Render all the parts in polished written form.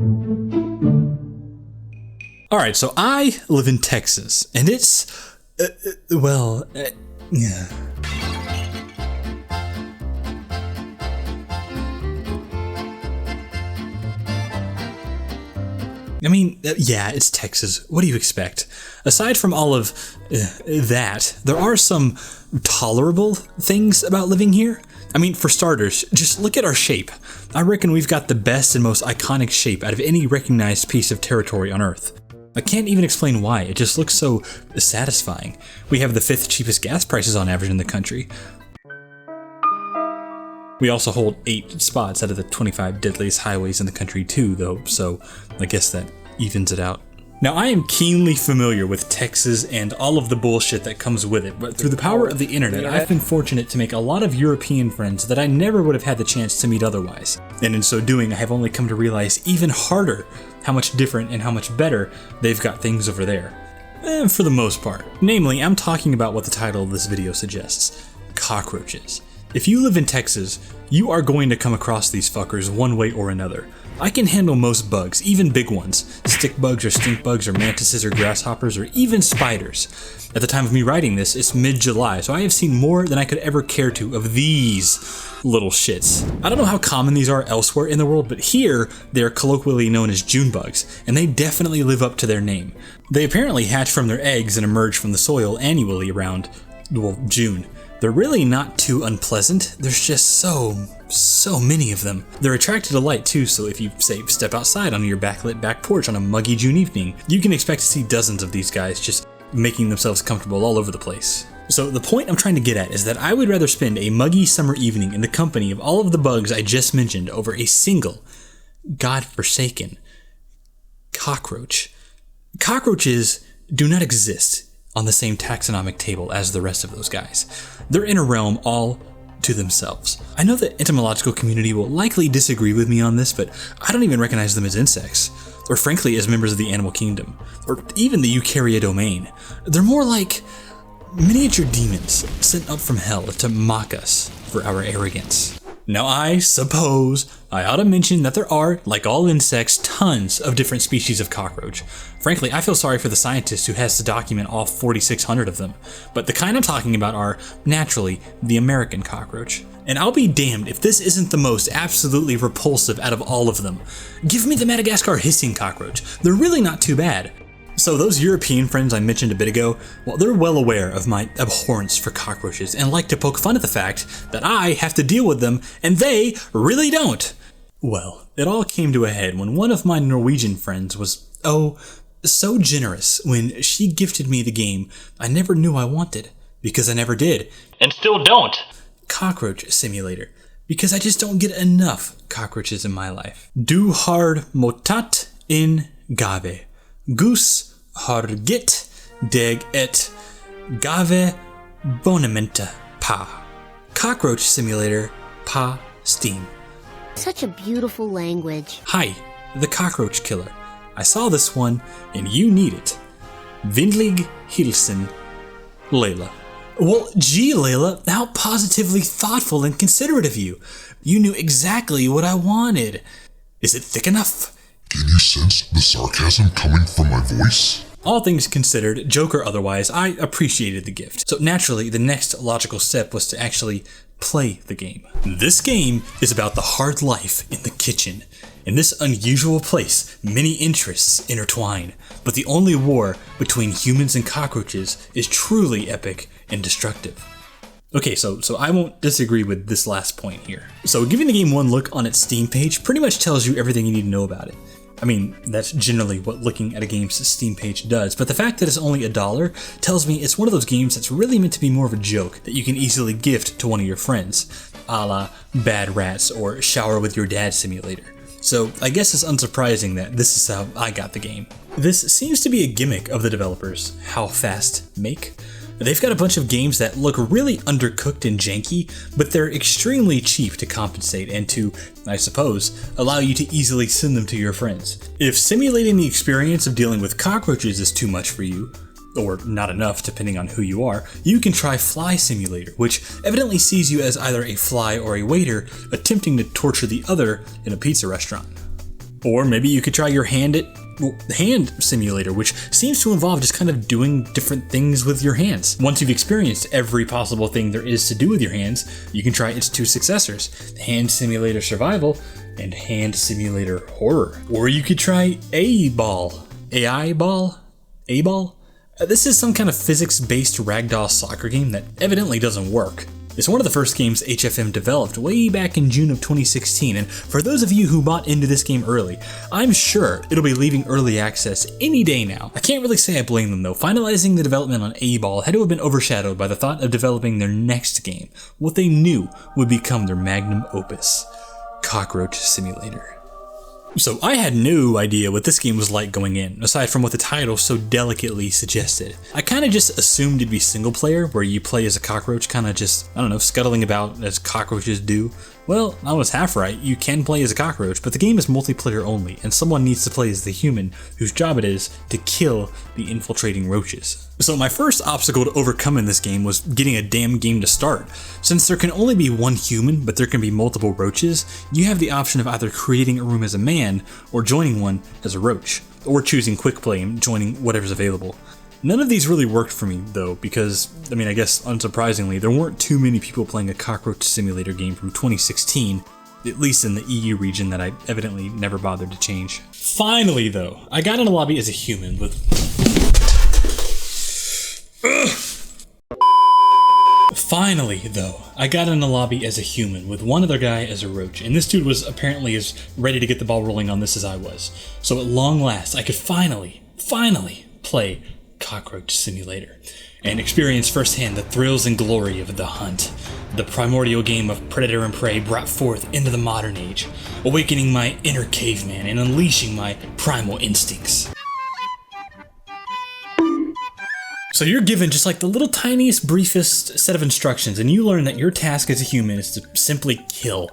Alright, so I live in Texas, and it's, yeah. I mean, yeah, it's Texas. What do you expect? Aside from all of that, there are some tolerable things about living here. I mean, for starters, just look at our shape. I reckon we've got the best and most iconic shape out of any recognized piece of territory on Earth. I can't even explain why, it just looks so satisfying. We have the 5th cheapest gas prices on average in the country. We also hold 8 spots out of the 25 deadliest highways in the country too, though, so I guess that evens it out. Now, I am keenly familiar with Texas and all of the bullshit that comes with it, but through the power of the internet, I've been fortunate to make a lot of European friends that I never would have had the chance to meet otherwise. And in so doing, I have only come to realize even harder how much different and how much better they've got things over there. For the most part. Namely, I'm talking about what the title of this video suggests: cockroaches. If you live in Texas, you are going to come across these fuckers one way or another. I can handle most bugs, even big ones. Stick bugs or stink bugs or mantises or grasshoppers or even spiders. At the time of me writing this, it's mid-July, so I have seen more than I could ever care to of these little shits. I don't know how common these are elsewhere in the world, but here they are colloquially known as June bugs, and they definitely live up to their name. They apparently hatch from their eggs and emerge from the soil annually around, well, June. They're really not too unpleasant, there's just so many of them. They're attracted to light too, so if you, say, step outside on your backlit back porch on a muggy June evening, you can expect to see dozens of these guys just making themselves comfortable all over the place. So the point I'm trying to get at is that I would rather spend a muggy summer evening in the company of all of the bugs I just mentioned over a single, godforsaken, cockroach. Cockroaches do not exist on the same taxonomic table as the rest of those guys. They're in a realm all to themselves. I know the entomological community will likely disagree with me on this, but I don't even recognize them as insects, or frankly as members of the animal kingdom, or even the Eukarya domain. They're more like miniature demons sent up from hell to mock us for our arrogance. Now I suppose I ought to mention that there are, like all insects, tons of different species of cockroach. Frankly, I feel sorry for the scientist who has to document all 4,600 of them, but the kind I'm talking about are, naturally, the American cockroach. And I'll be damned if this isn't the most absolutely repulsive out of all of them. Give me the Madagascar hissing cockroach. They're really not too bad. So those European friends I mentioned a bit ago, well, they're well aware of my abhorrence for cockroaches and like to poke fun at the fact that I have to deal with them and they really don't. Well, it all came to a head when one of my Norwegian friends was, so generous when she gifted me the game I never knew I wanted, because I never did, and still don't. Cockroach Simulator, because I just don't get enough cockroaches in my life. Du har motat in gave. Gus har gitt deg et gave bonamenta pa. Cockroach Simulator pa Steam. Such a beautiful language. Hi, the Cockroach Killer. I saw this one, and you need it. Vindlig Hilsen, Layla. Well, gee, Layla, how positively thoughtful and considerate of you. You knew exactly what I wanted. Is it thick enough? Can you sense the sarcasm coming from my voice? All things considered, joke or otherwise, I appreciated the gift. So naturally, the next logical step was to actually play the game. This game is about the hard life in the kitchen. In this unusual place, many interests intertwine, but the only war between humans and cockroaches is truly epic and destructive. Okay, so I won't disagree with this last point here. So giving the game one look on its Steam page pretty much tells you everything you need to know about it. I mean, that's generally what looking at a game's Steam page does, but the fact that it's only $1 tells me it's one of those games that's really meant to be more of a joke that you can easily gift to one of your friends, a la Bad Rats or Shower with Your Dad Simulator. So I guess it's unsurprising that this is how I got the game. This seems to be a gimmick of the developers, How Fast Make. They've got a bunch of games that look really undercooked and janky, but they're extremely cheap to compensate and to, I suppose, allow you to easily send them to your friends. If simulating the experience of dealing with cockroaches is too much for you, or not enough depending on who you are, you can try Fly Simulator, which evidently sees you as either a fly or a waiter attempting to torture the other in a pizza restaurant. Or maybe you could try your hand simulator, which seems to involve just kind of doing different things with your hands. Once you've experienced every possible thing there is to do with your hands, you can try its two successors, Hand Simulator Survival and Hand Simulator Horror. Or you could try A-Ball. AI-Ball? A-Ball? This is some kind of physics-based ragdoll soccer game that evidently doesn't work. It's one of the first games HFM developed way back in June of 2016, and for those of you who bought into this game early, I'm sure it'll be leaving early access any day now. I can't really say I blame them though. Finalizing the development on A-Ball had to have been overshadowed by the thought of developing their next game, what they knew would become their magnum opus, Cockroach Simulator. So I had no idea what this game was like going in, aside from what the title so delicately suggested. I kinda just assumed it'd be single player, where you play as a cockroach, kinda just, I don't know, scuttling about as cockroaches do. Well, I was half right, you can play as a cockroach, but the game is multiplayer only, and someone needs to play as the human, whose job it is to kill the infiltrating roaches. So my first obstacle to overcome in this game was getting a damn game to start. Since there can only be one human, but there can be multiple roaches, you have the option of either creating a room as a man, or joining one as a roach, or choosing quick play and joining whatever's available. None of these really worked for me though, because, I guess unsurprisingly, there weren't too many people playing a Cockroach Simulator game from 2016, at least in the EU region that I evidently never bothered to change. Finally though, I got in a lobby as a human with... Finally though, I got in a lobby as a human with one other guy as a roach, and this dude was apparently as ready to get the ball rolling on this as I was. So at long last, I could finally play Cockroach Simulator and experience firsthand the thrills and glory of the hunt, the primordial game of predator and prey brought forth into the modern age, awakening my inner caveman and unleashing my primal instincts. So you're given just like the little tiniest, briefest set of instructions, and you learn that your task as a human is to simply kill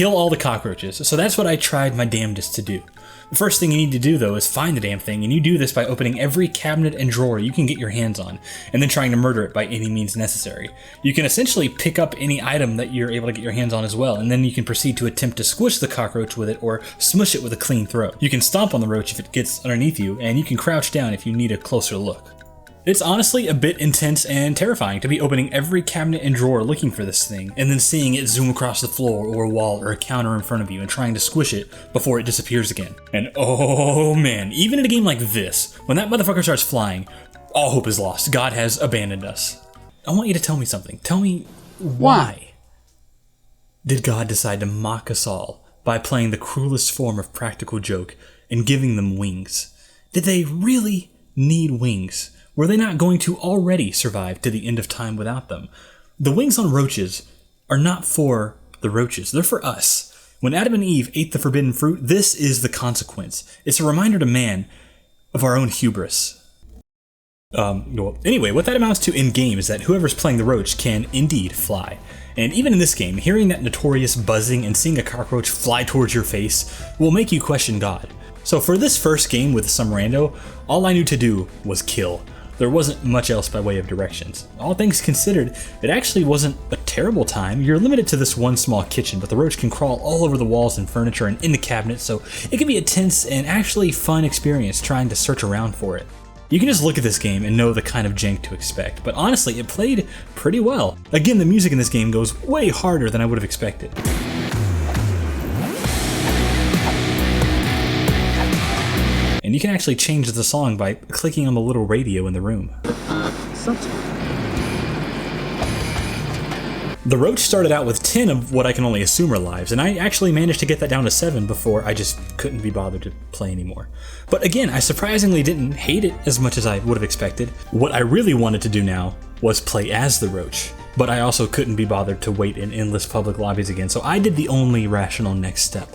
all the cockroaches. So that's what I tried my damnedest to do. The first thing you need to do though is find the damn thing, and you do this by opening every cabinet and drawer you can get your hands on, and then trying to murder it by any means necessary. You can essentially pick up any item that you're able to get your hands on as well, and then you can proceed to attempt to squish the cockroach with it or smush it with a clean throw. You can stomp on the roach if it gets underneath you, and you can crouch down if you need a closer look. It's honestly a bit intense and terrifying to be opening every cabinet and drawer looking for this thing, and then seeing it zoom across the floor or a wall or a counter in front of you and trying to squish it before it disappears again. And oh man, even in a game like this, when that motherfucker starts flying, all hope is lost. God has abandoned us. I want you to tell me something. Tell me why did God decide to mock us all by playing the cruelest form of practical joke and giving them wings? Did they really need wings? Were they not going to already survive to the end of time without them? The wings on roaches are not for the roaches, they're for us. When Adam and Eve ate the forbidden fruit, this is the consequence. It's a reminder to man of our own hubris. Anyway, what that amounts to in-game is that whoever's playing the roach can indeed fly. And even in this game, hearing that notorious buzzing and seeing a cockroach fly towards your face will make you question God. So for this first game with some rando, all I knew to do was kill. There wasn't much else by way of directions. All things considered, it actually wasn't a terrible time. You're limited to this one small kitchen, but the roach can crawl all over the walls and furniture and in the cabinets, so it can be a tense and actually fun experience trying to search around for it. You can just look at this game and know the kind of jank to expect, but honestly, it played pretty well. Again, the music in this game goes way harder than I would have expected. And you can actually change the song by clicking on the little radio in the room. The roach started out with 10 of what I can only assume are lives, and I actually managed to get that down to 7 before I just couldn't be bothered to play anymore. But again, I surprisingly didn't hate it as much as I would have expected. What I really wanted to do now was play as the roach, but I also couldn't be bothered to wait in endless public lobbies again, so I did the only rational next step.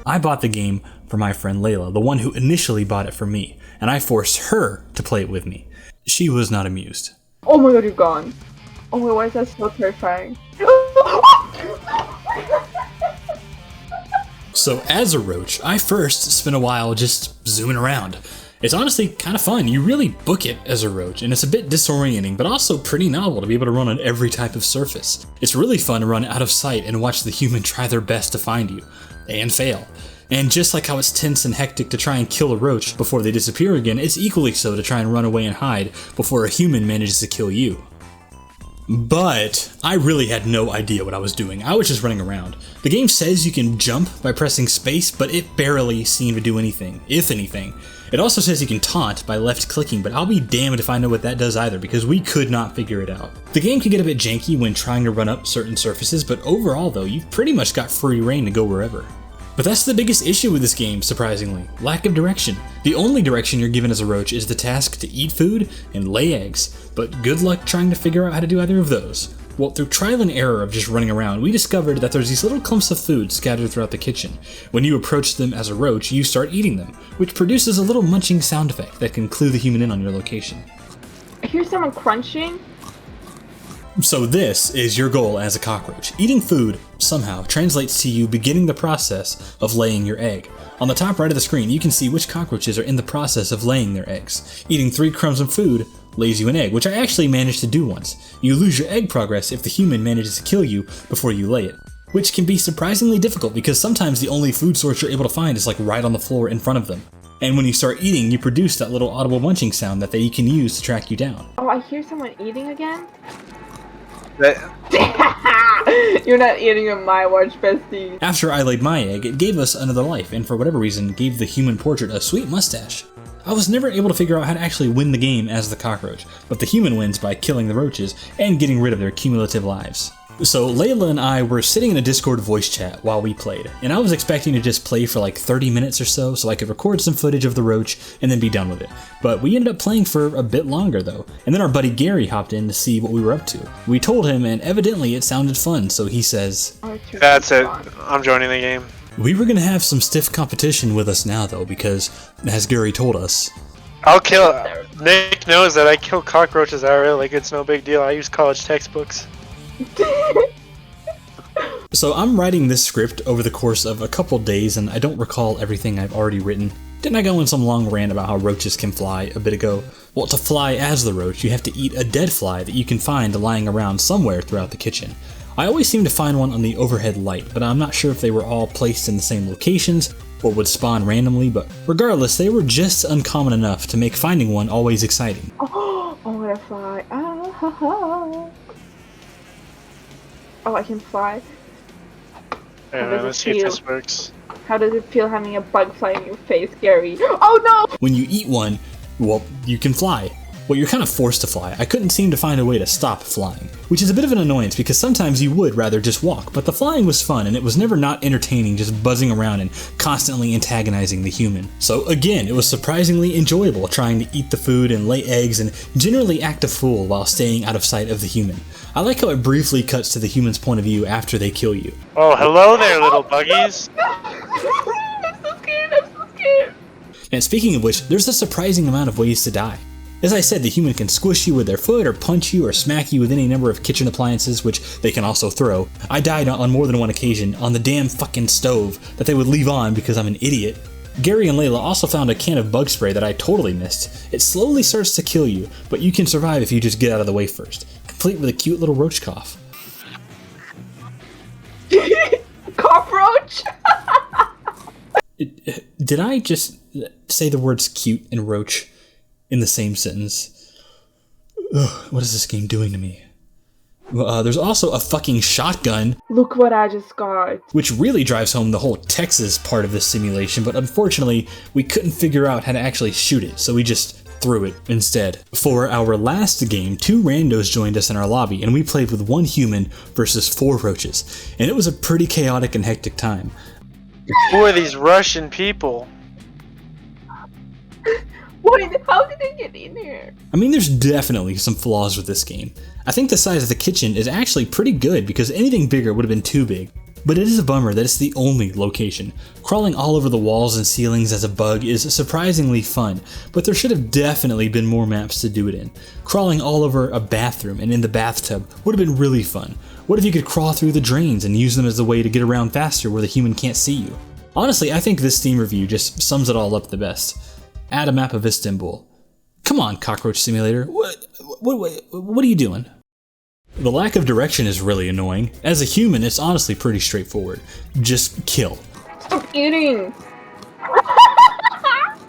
I bought the game for my friend Layla, the one who initially bought it for me, and I forced her to play it with me. She was not amused. Oh my god, you're gone. Oh my god, why is that so terrifying? So as a roach, I first spent a while just zooming around. It's honestly kind of fun. You really book it as a roach, and it's a bit disorienting, but also pretty novel to be able to run on every type of surface. It's really fun to run out of sight and watch the human try their best to find you, and fail. And just like how it's tense and hectic to try and kill a roach before they disappear again, it's equally so to try and run away and hide before a human manages to kill you. But I really had no idea what I was doing. I was just running around. The game says you can jump by pressing space, but it barely seemed to do anything, if anything. It also says you can taunt by left clicking, but I'll be damned if I know what that does either, because we could not figure it out. The game can get a bit janky when trying to run up certain surfaces, but overall though, you've pretty much got free reign to go wherever. But that's the biggest issue with this game, surprisingly. Lack of direction. The only direction you're given as a roach is the task to eat food and lay eggs, but good luck trying to figure out how to do either of those. Well, through trial and error of just running around, we discovered that there's these little clumps of food scattered throughout the kitchen. When you approach them as a roach, you start eating them, which produces a little munching sound effect that can clue the human in on your location. I hear someone crunching. So this is your goal as a cockroach. Eating food, somehow, translates to you beginning the process of laying your egg. On the top right of the screen, you can see which cockroaches are in the process of laying their eggs. Eating 3 crumbs of food lays you an egg, which I actually managed to do once. You lose your egg progress if the human manages to kill you before you lay it, which can be surprisingly difficult because sometimes the only food source you're able to find is like right on the floor in front of them. And when you start eating, you produce that little audible munching sound that you can use to track you down. Oh, I hear someone eating again. That, You're not eating on my watch, bestie. After I laid my egg, it gave us another life, and for whatever reason, gave the human portrait a sweet mustache. I was never able to figure out how to actually win the game as the cockroach, but the human wins by killing the roaches and getting rid of their cumulative lives. So Layla and I were sitting in a Discord voice chat while we played, and I was expecting to just play for like 30 minutes or so I could record some footage of the roach and then be done with it. But we ended up playing for a bit longer though, and then our buddy Gary hopped in to see what we were up to. We told him, and evidently it sounded fun, so he says, that's it. I'm joining the game. we were gonna have some stiff competition with us now though, because as Gary told us, I'll kill. Nick knows that I kill cockroaches already. Like it's no big deal. I use college textbooks. So I'm writing this script over the course of a couple days, and I don't recall everything I've already written. Didn't I go in some long rant about how roaches can fly a bit ago? Well, to fly as the roach, you have to eat a dead fly that you can find lying around somewhere throughout the kitchen. I always seem to find one on the overhead light, but I'm not sure if they were all placed in the same locations or would spawn randomly, but regardless, they were just uncommon enough to make finding one always exciting. Oh, I wanna fly. Ah, ha, ha. Oh, I can fly. Let's see if this works. How does it feel having a bug fly in your face, Gary? Oh no! When you eat one, well, you can fly. Well, you're kind of forced to fly. I couldn't seem to find a way to stop flying, which is a bit of an annoyance because sometimes you would rather just walk, but the flying was fun and it was never not entertaining just buzzing around and constantly antagonizing the human. So again, it was surprisingly enjoyable trying to eat the food and lay eggs and generally act a fool while staying out of sight of the human. I like how it briefly cuts to the human's point of view after they kill you. Oh, hello there, little buggies. I'm so scared, I'm so scared. And speaking of which, there's a surprising amount of ways to die. As I said, the human can squish you with their foot or punch you or smack you with any number of kitchen appliances, which they can also throw. I died on more than one occasion on the damn fucking stove that they would leave on because I'm an idiot. Gary and Layla also found a can of bug spray that I totally missed. It slowly starts to kill you, but you can survive if you just get out of the way first, complete with a cute little roach cough. Cockroach? Did I just say the words cute and roach in the same sentence? Ugh, what is this game doing to me? There's also a fucking shotgun. Look what I just got. Which really drives home the whole Texas part of this simulation, but unfortunately, we couldn't figure out how to actually shoot it, so we just threw it instead. For our last game, 2 randos joined us in our lobby, and we played with 1 human versus 4 roaches, and it was a pretty chaotic and hectic time. Who are these Russian people? Wait, how did they get in here? I mean, there's definitely some flaws with this game. I think the size of the kitchen is actually pretty good because anything bigger would have been too big. But it is a bummer that it's the only location. Crawling all over the walls and ceilings as a bug is surprisingly fun, but there should have definitely been more maps to do it in. Crawling all over a bathroom and in the bathtub would have been really fun. What if you could crawl through the drains and use them as a way to get around faster where the human can't see you? Honestly, I think this Steam review just sums it all up the best. Add a map of Istanbul. Come on, Cockroach Simulator. What are you doing? The lack of direction is really annoying. As a human, it's honestly pretty straightforward. Just kill. I'm eating.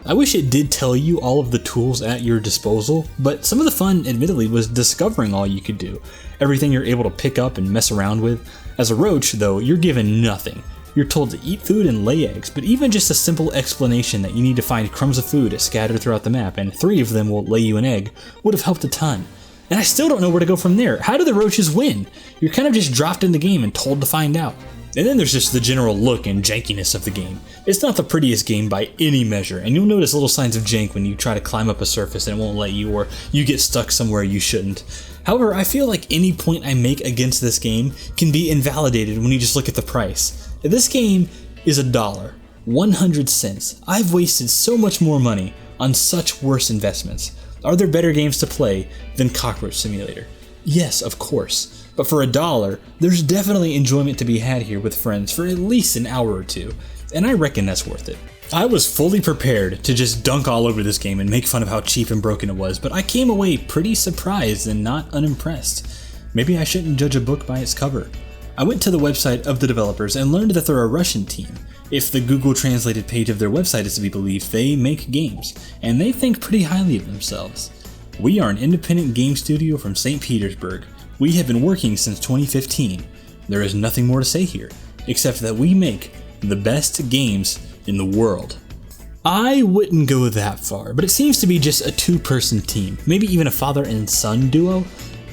I wish it did tell you all of the tools at your disposal, but some of the fun, admittedly, was discovering all you could do. Everything you're able to pick up and mess around with. As a roach, though, you're given nothing. You're told to eat food and lay eggs, but even just a simple explanation that you need to find crumbs of food scattered throughout the map, and 3 of them will lay you an egg, would have helped a ton. And I still don't know where to go from there. How do the roaches win? You're kind of just dropped in the game and told to find out. And then there's just the general look and jankiness of the game. It's not the prettiest game by any measure, and you'll notice little signs of jank when you try to climb up a surface and it won't let you, or you get stuck somewhere you shouldn't. However, I feel like any point I make against this game can be invalidated when you just look at the price. This game is $1, 100 cents. I've wasted so much more money on such worse investments. Are there better games to play than Cockroach Simulator? Yes, of course. But for $1, there's definitely enjoyment to be had here with friends for at least an hour or two, and I reckon that's worth it. I was fully prepared to just dunk all over this game and make fun of how cheap and broken it was, but I came away pretty surprised and not unimpressed. Maybe I shouldn't judge a book by its cover. I went to the website of the developers and learned that they're a Russian team. If the Google translated page of their website is to be believed, they make games, and they think pretty highly of themselves. We are an independent game studio from St. Petersburg. We have been working since 2015. There is nothing more to say here, except that we make the best games in the world. I wouldn't go that far, but it seems to be just a 2-person team, maybe even a father and son duo.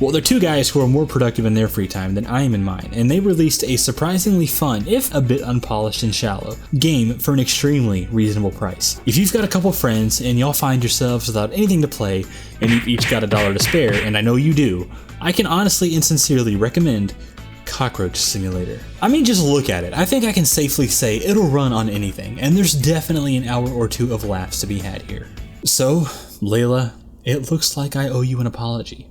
Well, they're 2 guys who are more productive in their free time than I am in mine, and they released a surprisingly fun, if a bit unpolished and shallow, game for an extremely reasonable price. If you've got a couple friends and y'all find yourselves without anything to play, and you've each got $1 to spare, and I know you do, I can honestly and sincerely recommend Cockroach Simulator. I mean, just look at it. I think I can safely say it'll run on anything, and there's definitely an hour or 2 of laughs to be had here. So, Layla, it looks like I owe you an apology.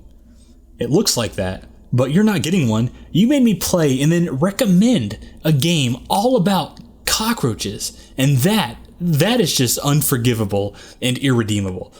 It looks like that, but you're not getting one. You made me play and then recommend a game all about cockroaches, and that is just unforgivable and irredeemable.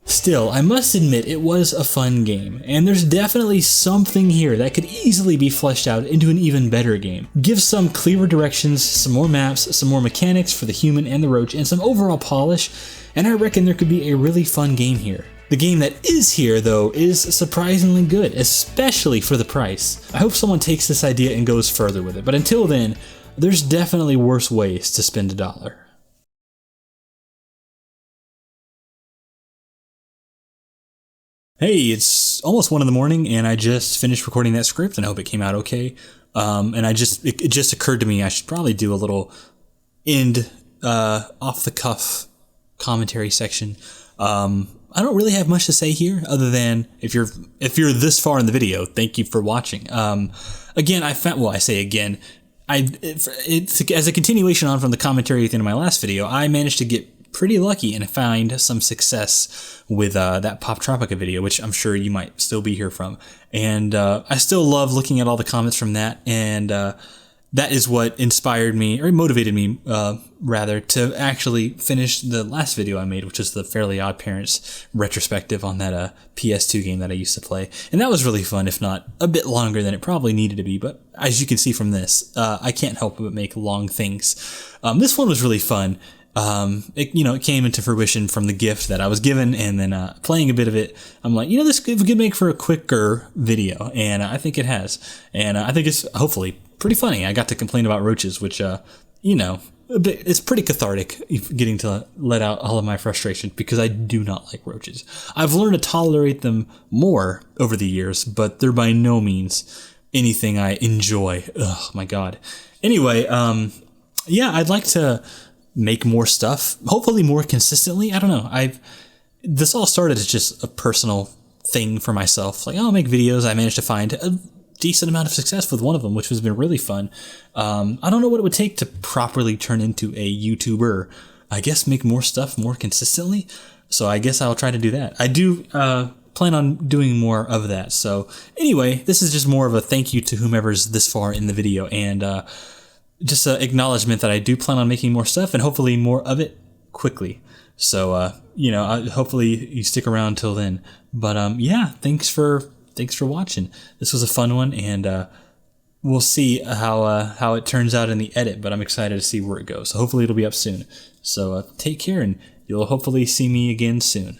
Still, I must admit it was a fun game, and there's definitely something here that could easily be fleshed out into an even better game. Give some clearer directions, some more maps, some more mechanics for the human and the roach, and some overall polish, and I reckon there could be a really fun game here. The game that is here, though, is surprisingly good, especially for the price. I hope someone takes this idea and goes further with it, but until then, there's definitely worse ways to spend $1. Hey, it's almost 1 in the morning, and I just finished recording that script, and I hope it came out okay. And it just occurred to me I should probably do a little end, off-the-cuff commentary section. I don't really have much to say here, other than if you're this far in the video, thank you for watching. Again, as a continuation on from the commentary at the end of my last video, I managed to get pretty lucky and find some success with that Pop Tropica video, which I'm sure you might still be here from. And I still love looking at all the comments from that, and that is what inspired me, or motivated me, rather, to actually finish the last video I made, which is the Fairly Odd Parents retrospective on that PS2 game that I used to play. And that was really fun, if not a bit longer than it probably needed to be, but as you can see from this, I can't help but make long things. This one was really fun. It came into fruition from the gift that I was given, and then playing a bit of it, I'm like, this could make for a quicker video, and I think it has. And I think it's hopefully pretty funny. I got to complain about roaches, which, it's pretty cathartic getting to let out all of my frustration, because I do not like roaches. I've learned to tolerate them more over the years, but they're by no means anything I enjoy. Oh my God. Anyway, I'd like to make more stuff, hopefully more consistently. I don't know. This all started as just a personal thing for myself. Like, I'll make videos. I managed to find a decent amount of success with one of them, which has been really fun. I don't know what it would take to properly turn into a YouTuber. I guess make more stuff more consistently. So I guess I'll try to do that. I do plan on doing more of that. So anyway, this is just more of a thank you to whomever's this far in the video, and just an acknowledgement that I do plan on making more stuff, and hopefully more of it quickly. So, hopefully you stick around till then. But thanks for watching. This was a fun one, and we'll see how it turns out in the edit, but I'm excited to see where it goes. So hopefully it'll be up soon. So take care, and you'll hopefully see me again soon.